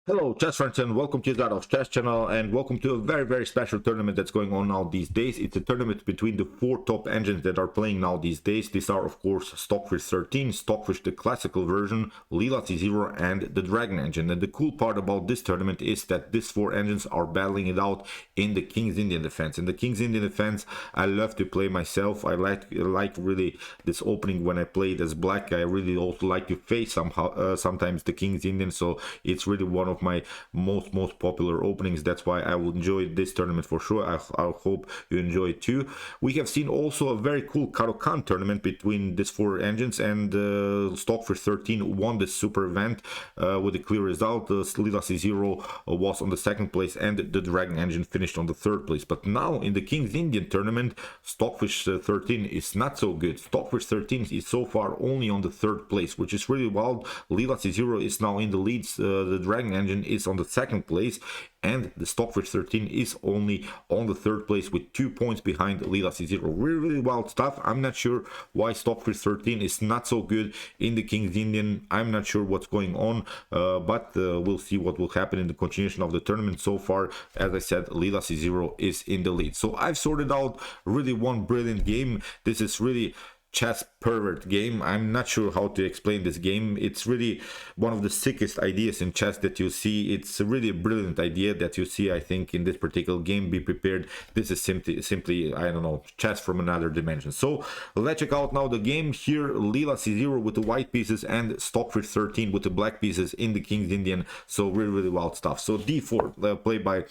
Hello, chess friends, and welcome to that of Chess Channel, and welcome to a very special tournament that's going on now these days. It's a tournament between the four top engines that are playing now these days. These are, of course, Stockfish 13, Stockfish the classical version, Leela T0, and the Dragon engine. And the cool part about this tournament is that these four engines are battling it out in the King's Indian defense. In the King's Indian defense, I love to play myself. I like really this opening when I play it as black. I really also like to face sometimes the King's Indian, so it's really one of my most popular openings. That's why I will enjoy this tournament for sure. I hope you enjoy it too. We have seen also a very cool Karokan tournament between these four engines, and Stockfish 13 won this super event with a clear result. Slila C0 was on the second place, and the Dragon engine finished on the third place. But now in the King's Indian tournament, Stockfish 13 is not so good. Stockfish 13 is so far only on the third place, which is really wild. Leela C0 is now in the leads. The Dragon engine is on the second place, and the Stockfish 13 is only on the third place with 2 points behind Leela C0. Really wild stuff. I'm not sure why Stockfish 13 is not so good in the King's Indian. I'm not sure what's going on, but we'll see what will happen in the continuation of the tournament. So far, as I said, Leela C0 is in the lead. So I've sorted out really one brilliant game. This is really chess pervert game. I'm not sure how to explain this game. It's really one of the sickest ideas in chess that you see. It's really a brilliant idea that you see, I think, in this particular game. Be prepared. This is simply I don't know, chess from another dimension. So let's check out now the game here. Leela C0 with the white pieces and Stockfish 13 with the black pieces in the King's Indian. So really wild stuff. So D4 played by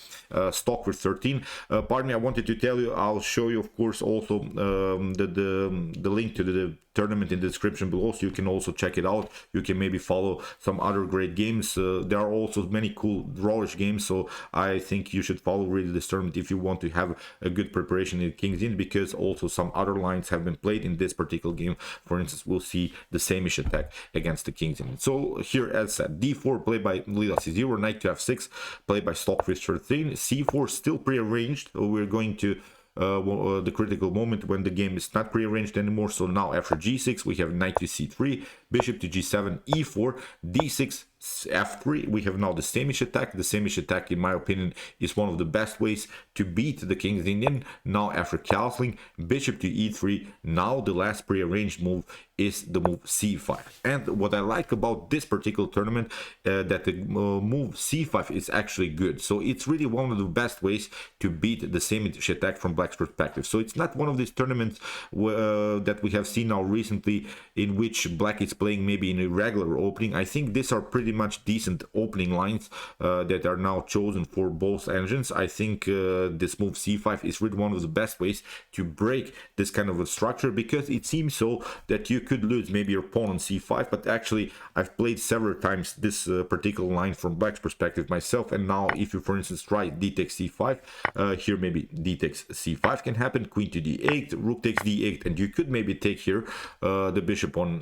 Stockfish 13. Pardon me, I wanted to tell you, I'll show you of course also the link to the tournament in the description below, so you can also check it out. You can maybe follow some other great games. There are also many cool drawish games, so I think you should follow really this tournament if you want to have a good preparation in King's Indian, because also some other lines have been played in this particular game. For instance, we'll see the same-ish attack against the King's Indian. So here, as said, D4 played by Leela C0, knight to F6 played by Stockfish 13, C4 still prearranged. We're going to the critical moment when the game is not prearranged anymore. So now after g6 we have knight to c3, bishop to g7, e4, d6, f3. We have now the same-ish attack. The same-ish attack, in my opinion, is one of the best ways to beat the King's Indian. Now after castling, bishop to e3, now the last prearranged move is the move c5. And what I like about this particular tournament, that the move c5 is actually good. So it's really one of the best ways to beat the same-ish attack from black's perspective. So it's not one of these tournaments that we have seen now recently in which black is playing maybe in a regular opening. I think these are pretty much decent opening lines that are now chosen for both engines. I think this move c5 is really one of the best ways to break this kind of a structure, because it seems so that you could lose maybe your pawn on c5, but actually I've played several times this particular line from black's perspective myself. And now if you, for instance, try d takes c5, here maybe d takes c5 can happen, queen to d8, rook takes d8, and you could maybe take here the bishop on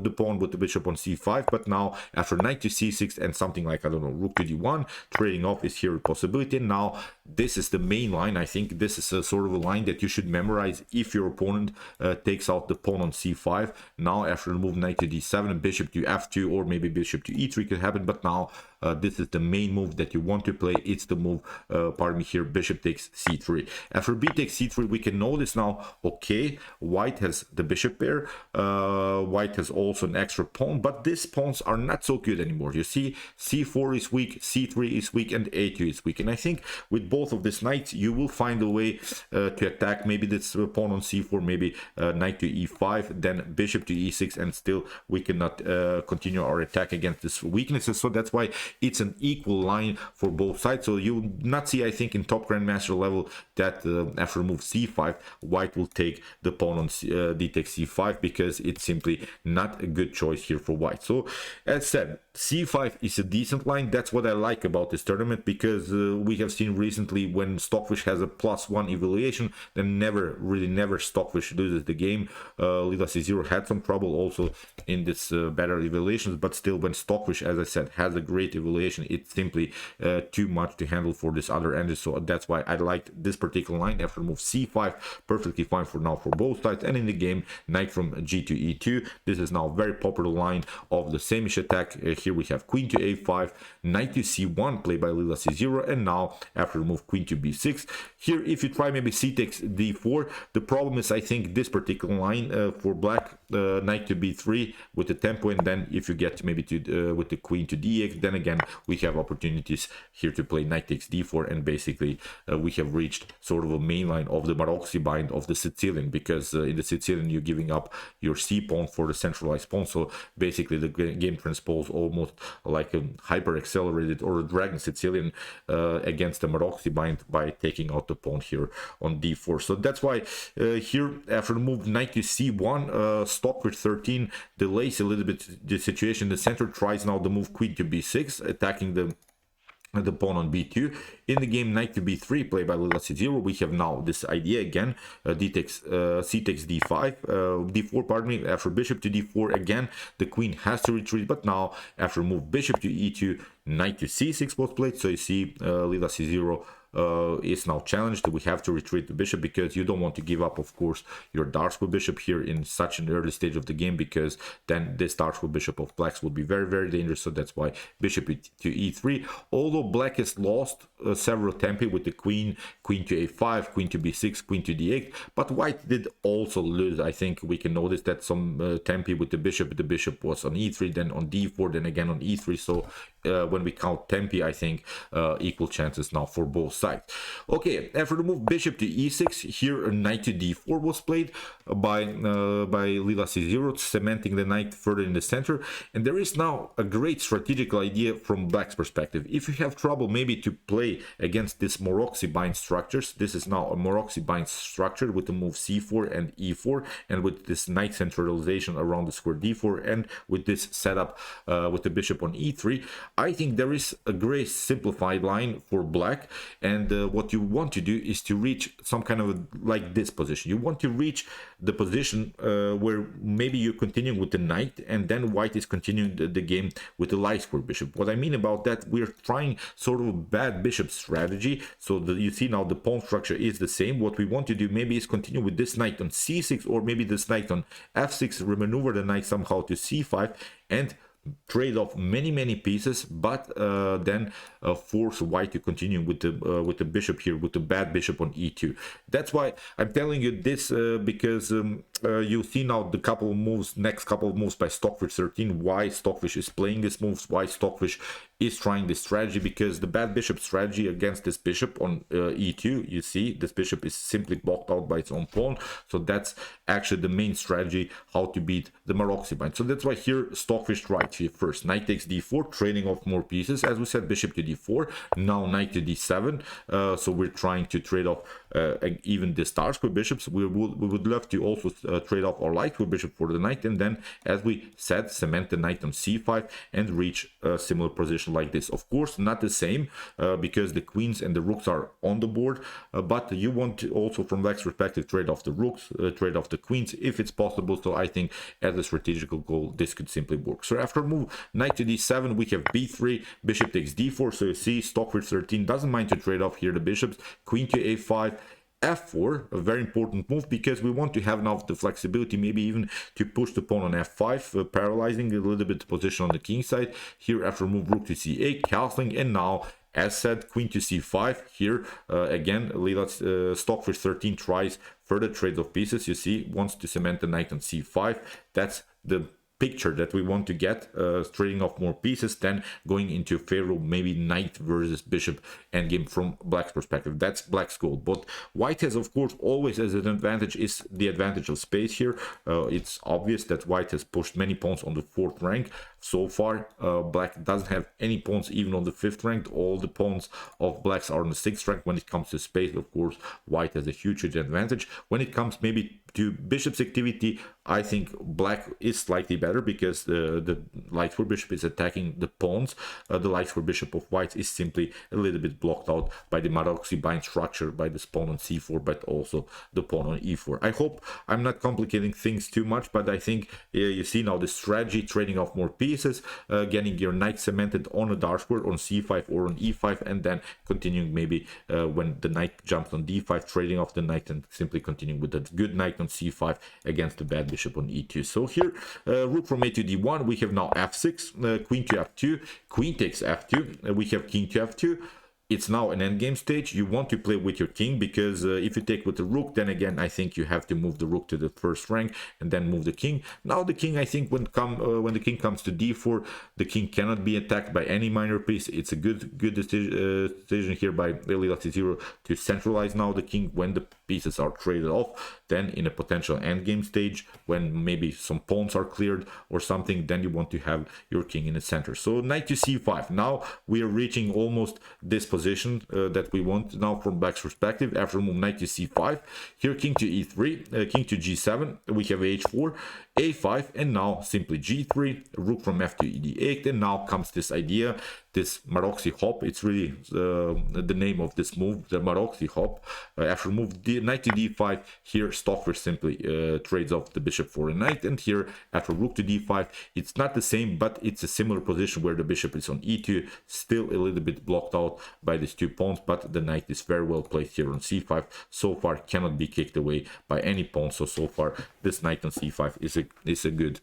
the pawn with the bishop on c5. But now after knight to c6 and something like, I don't know, rook to d1, trading off is here a possibility. Now this is the main line. I think this is a sort of a line that you should memorize if your opponent takes out the pawn on c5. Now after the move knight to d7, bishop to f2, or maybe bishop to e3 could happen. But now this is the main move that you want to play. It's the move, pardon me, here bishop takes c3. After b takes c3, we can notice now, okay, white has the bishop pair, white has also an extra pawn, but these pawns are not so good anymore. You see, c4 is weak, c3 is weak, and a2 is weak. And I think with both of these knights you will find a way to attack maybe this pawn on c4, maybe knight to e5, then bishop to e6, and still we cannot continue our attack against these weaknesses. So that's why it's an equal line for both sides. So you will not see, I think, in top grandmaster level that after move c5 white will take the pawn on d takes c5, because it's simply not a good choice here for white. So as said, c5 is a decent line. That's what I like about this tournament, because we have seen recently when Stockfish has a +1 evaluation, then never Stockfish loses the game. Leela C0 had some trouble also in this better evaluations, but still when Stockfish, as I said, has a great evaluation, it's simply too much to handle for this other engine. So that's why I liked this particular line. After move c5, perfectly fine for now for both sides. And in the game, knight from g to e2. This is now a very popular line of the samish attack. Here we have queen to a5, knight to c1 played by Lila c0, and now after move queen to b6. Here, if you try maybe c takes d4, the problem is I think this particular line for black, knight to b3 with the tempo, and then if you get maybe to with the queen to d8, then again we have opportunities here to play knight takes d4, and basically we have reached sort of a main line of the Maroczy bind of the Sicilian, because in the Sicilian you're giving up your c pawn for the centralized pawn. So basically the game transposes almost like a hyper accelerated or a dragon Sicilian against the Maroczy bind by taking out the pawn here on d4. So that's why here after the move knight to c1, Stockfish 13 delays a little bit the situation. The center tries now the move queen to b6, attacking the pawn on b2. In the game knight to b3 played by Lila c0, we have now this idea again, c takes d5, d4, pardon me. After bishop to d4, again the queen has to retreat, but now after move bishop to e2, knight to c6 was played. So you see Lila c0 is now challenged. We have to retreat the bishop, because you don't want to give up, of course, your dark square bishop here in such an early stage of the game, because then this dark square bishop of blacks would be very, very dangerous. So that's why bishop to e3. Although black has lost several tempi with the queen to a5, queen to b6, queen to d8, but white did also lose. I think we can notice that some tempi with the bishop was on e3, then on d4, then again on e3. So when we count tempi, I think equal chances now for both sides. Okay, after the move bishop to e6, here a knight to d4 was played by Lila c0, cementing the knight further in the center. And there is now a great strategical idea from black's perspective. If you have trouble maybe to play against this Maroczy bind structures, this is now a Maroczy bind structure with the move c4 and e4, and with this knight centralization around the square d4, and with this setup with the bishop on e3. I think there is a great simplified line for black, and what you want to do is to reach some kind of like this position. You want to reach the position where maybe you're continuing with the knight, and then white is continuing the game with the light square bishop. What I mean about that, we're trying sort of a bad bishop strategy. So you see now the pawn structure is the same. What we want to do maybe is continue with this knight on c6, or maybe this knight on f6, remaneuver the knight somehow to c5, and trade off many pieces, but then force white to continue with the bishop here, with the bad bishop on e2. That's why I'm telling you this, because you see now the next couple of moves by Stockfish 13, why Stockfish is playing these moves, why Stockfish is trying this strategy, because the bad bishop strategy against this bishop on e2, you see this bishop is simply blocked out by its own pawn. So that's actually the main strategy, how to beat the Maroczy bind. So that's why here Stockfish tried here first knight takes d4, trading off more pieces, as we said, bishop to d4, now knight to d7. So we're trying to trade off even the star square bishops. We would love to also trade off our light square bishop for the knight, and then, as we said, cement the knight on c5 and reach a similar position like this. Of course, not the same, because the queens and the rooks are on the board, but you want to also, from black's perspective, trade off the rooks, trade off the queens if it's possible. So I think as a strategical goal, this could simply work. So after move knight to d7, we have b3, bishop takes d4. So you see Stockfish 13 doesn't mind to trade off here the bishops, queen to a5, f4, a very important move, because we want to have now the flexibility, maybe even to push the pawn on f5, paralyzing a little bit the position on the king side. Here after move rook to c8, castling, and now, as said, queen to c5. Here again, Stockfish 13 tries further trades of pieces. You see, wants to cement the knight on c5. That's the picture that we want to get, trading off more pieces, then going into a favorable maybe knight versus bishop endgame from black's perspective. That's black's goal. But white has, of course, always as an advantage is the advantage of space here. It's obvious that white has pushed many pawns on the 4th rank. So far, black doesn't have any pawns even on the 5th rank. All the pawns of blacks are on the 6th rank. When it comes to space, of course, white has a huge advantage. When it comes maybe to bishop's activity, I think black is slightly better because the light for bishop is attacking the pawns. The light for bishop of white is simply a little bit blocked out by the Maroczy bind structure, by this pawn on c4, but also the pawn on e4. I hope I'm not complicating things too much, but I think you see now the strategy, trading off more pieces, getting your knight cemented on a dark square on c5 or on e5, and then continuing maybe when the knight jumps on d5, trading off the knight and simply continuing with the good knight on c5 against the bad bishop on e2. So here, rook from a to d1, we have now f6, queen to f2, queen takes f2, we have king to f2. It's now an endgame stage. You want to play with your king because if you take with the rook, then again, I think you have to move the rook to the first rank and then move the king. Now the king, I think when the king comes to d4, the king cannot be attacked by any minor piece. It's a good decision here by Lila C0 to centralize now the king when the pieces are traded off. Then in a potential endgame stage, when maybe some pawns are cleared or something, then you want to have your king in the center. So knight to c5. Now we are reaching almost this position that we want now from black's perspective. After move knight to c5, here king to e3, king to g7, we have h4, a5, and now simply g3, rook from f to e8, and now comes this idea, this Maroczy hop. It's really the name of this move, the Maroczy hop. After move knight to d5, here Stockfish simply trades off the bishop for a knight, and here after rook to d5, it's not the same, but it's a similar position where the bishop is on e2, still a little bit blocked out by these two pawns, but the knight is very well placed here on c5. So far cannot be kicked away by any pawn. So far this knight on c5 is a good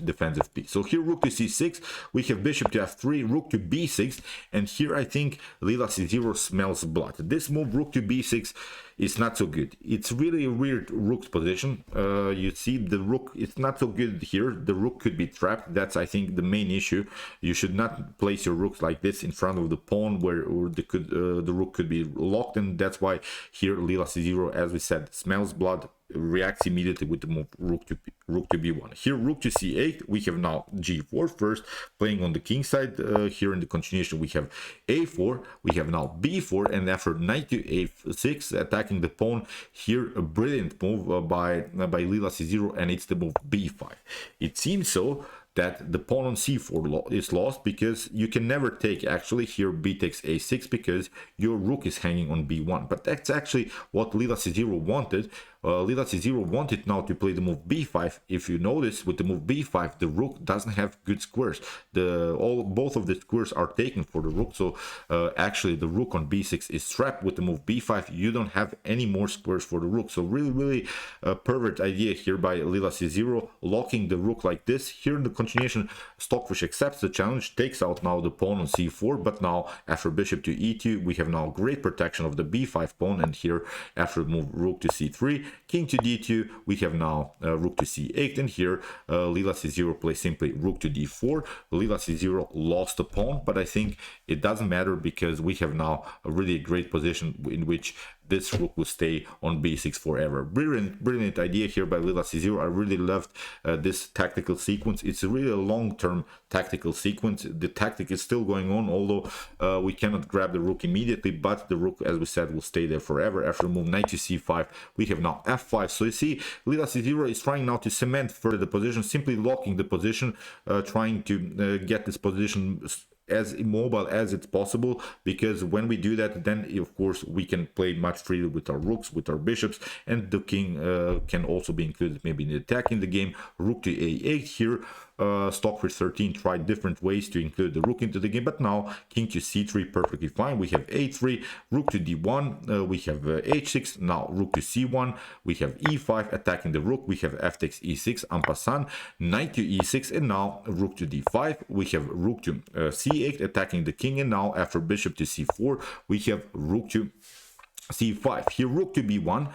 defensive piece. So here rook to c6, we have bishop to f3, rook to b6, and here I think Lila c0 smells blood. This move rook to b6 is not so good. It's really a weird rook's position. You see the rook, it's not so good here. The rook could be trapped. That's I think the main issue. You should not place your rooks like this in front of the pawn where the rook could be locked, and that's why here Lila c0, as we said, smells blood, reacts immediately with the move rook to b1. Here rook to c8, we have now g4 first, playing on the king side. Here in the continuation we have a4, we have now b4, and after knight to a6, attacking the pawn. Here a brilliant move by Lila c0, and it's the move b5. It seems so that the pawn on c4 is lost because you can never take actually here b takes a6 because your rook is hanging on b1. But that's actually what Lila c0 wanted. Lila c0 wanted now to play the move b5. If you notice, with the move b5, the rook doesn't have good squares. Both of the squares are taken for the rook. So actually the rook on b6 is trapped. With the move b5, you don't have any more squares for the rook. So really pervert idea here by Lila c0, locking the rook like this. Here in the continuation, Stockfish accepts the challenge, takes out now the pawn on c4, but now after bishop to e2, we have now great protection of the b5 pawn, and here after move rook to c3, king to d2, we have now rook to c8, and here Lila c0 plays simply rook to d4. Lila c0 lost the pawn, but I think it doesn't matter because we have now a really great position in which this rook will stay on b6 forever. Brilliant idea here by Lila c0. I really loved this tactical sequence. It's a really long-term tactical sequence. The tactic is still going on, although we cannot grab the rook immediately, but the rook, as we said, will stay there forever. After move knight to c5, we have now f5. So you see, Lila c0 is trying now to cement further the position, simply locking the position, trying to get this position as immobile as it's possible, because when we do that, then of course we can play much freely with our rooks, with our bishops, and the king can also be included maybe in the attack in the game. Rook to a8 here. Stockfish 13 tried different ways to include the rook into the game, but now king to c3 perfectly fine. We have a3, rook to d1, we have h6, now rook to c1, we have e5 attacking the rook, we have f takes e6 en passant, knight to e6, and now rook to d5, we have rook to c8 attacking the king, and now after bishop to c4, we have rook to c5. Here rook to b1,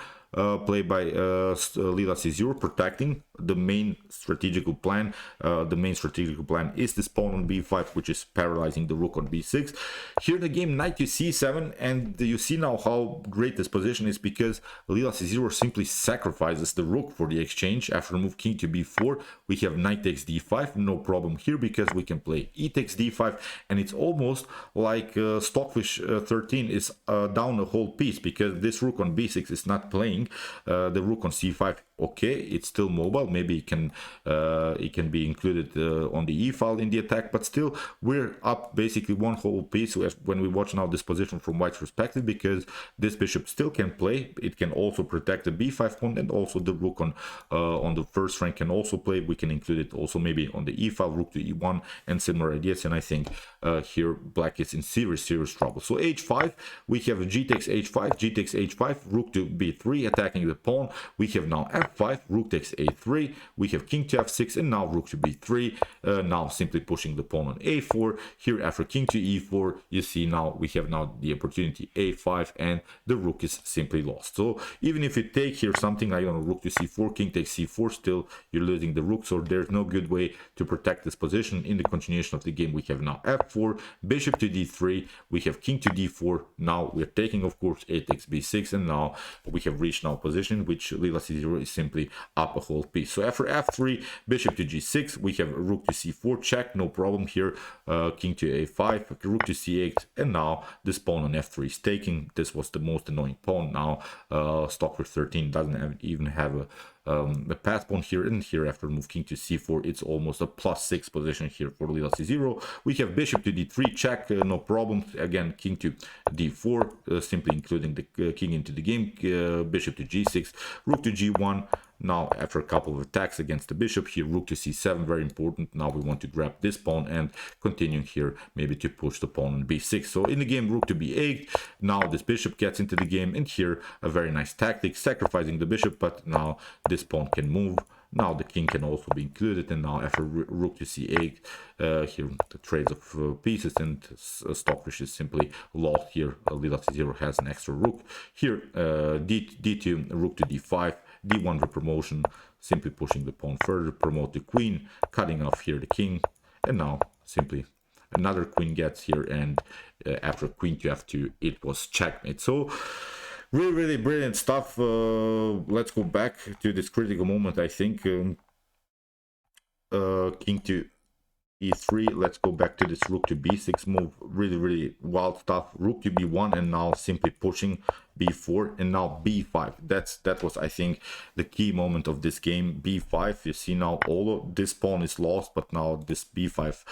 played by Lila c0, protecting the main strategical plan. The main strategical plan is this pawn on b5, which is paralyzing the rook on b6. Here in the game, knight to c7, and you see now how great this position is because Lila c0 simply sacrifices the rook for the exchange. After move king to b4, we have knight takes d5, no problem here because we can play e takes d5, and it's almost like Stockfish 13 is down a whole piece because this rook on b6 is not playing. thing. The rook on c5, okay, it's still mobile. Maybe it can be included on the e file in the attack, but still we're up basically one whole piece when we watch now this position from white's perspective, because this bishop still can play. It can also protect the b5 pawn, and also the rook on the first rank can also play. We can include it also maybe on the e file, rook to e1, and similar ideas. And I think here black is in serious trouble. So h5, we have g takes h5, g takes h5, rook to b3, attacking the pawn. We have now f5, rook takes a3, we have king to f6, and now rook to b3, now simply pushing the pawn on a4. Here after king to e4, you see now we have now the opportunity a5, and the rook is simply lost. So even if you take here something like, I don't know, rook to c4, king takes c4, still you're losing the rook. So there's no good way to protect this position. In the continuation of the game, we have now f4, bishop to d3, we have king to d4. Now we're taking, of course, a takes b6, and now we have reached now a position which Lila c0 is simply up a whole piece. So after f3, bishop to g6, we have rook to c4, check, no problem here, king to a5, rook to c8, and now this pawn on f3 is taking. This was the most annoying pawn. Now Stockfish 13 doesn't even have a pass pawn here, and here after move king to c4, it's almost a +6 position here for Lila c0. We have bishop to d3, check, no problem. Again, king to d4, simply including the king into the game, bishop to g6, rook to g1. Now after a couple of attacks against the bishop here, rook to c7, very important. Now we want to grab this pawn and continuing here maybe to push the pawn on b6. So in the game, rook to b8, now this bishop gets into the game, and here a very nice tactic, sacrificing the bishop, but now this pawn can move. Now the king can also be included, and now after rook to c8, here the trades of pieces, and Stockfish is simply lost here. Lila c0 has an extra rook. Here d2, rook to d5, d1 the promotion, simply pushing the pawn further, promote the queen, cutting off here the king, and now simply another queen gets here, and after queen to f2, it was checkmate. So really brilliant stuff. Let's go back to this critical moment. I think king to e3, let's go back to this rook to b6 move. Really wild stuff. Rook to b1, and now simply pushing b4, and now b5. That was, I think, the key moment of this game. b5, you see now all of this pawn is lost, but now this b5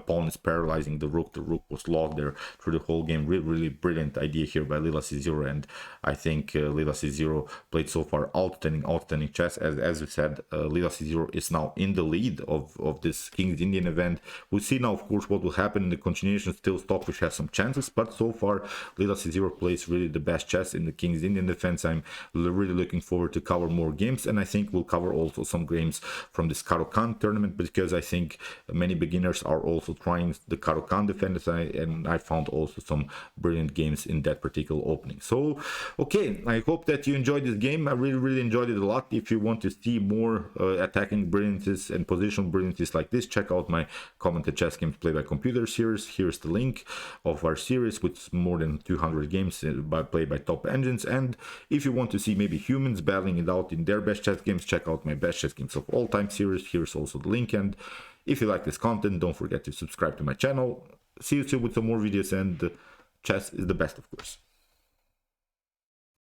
pawn is paralyzing the rook. The rook was lost there through the whole game. Really brilliant idea here by Lila c0, and I think Lila c0 played so far outstanding chess. As we said, Lila c0 is now in the lead of this King's Indian event. We'll see now, of course, what will happen in the continuation. Still, Stockfish has some chances, but so far Lila c0 plays really the best chess in the King's Indian defense. I'm really looking forward to cover more games, and I think we'll cover also some games from this Caro-Kann tournament, because I think many beginners are also trying the Caro-Kann defense, and I found also some brilliant games in that particular opening. So okay, I hope that you enjoyed this game. I really enjoyed it a lot. If you want to see more attacking brilliances and positional brilliances like this, check out my commented chess games played by computer series. Here's the link of our series with more than 200 games played by top engines. And if you want to see maybe humans battling it out in their best chess games, check out my best chess games of all time series. Here's also the link. And if you like this content, don't forget to subscribe to my channel. See you soon with some more videos, and chess is the best, of course.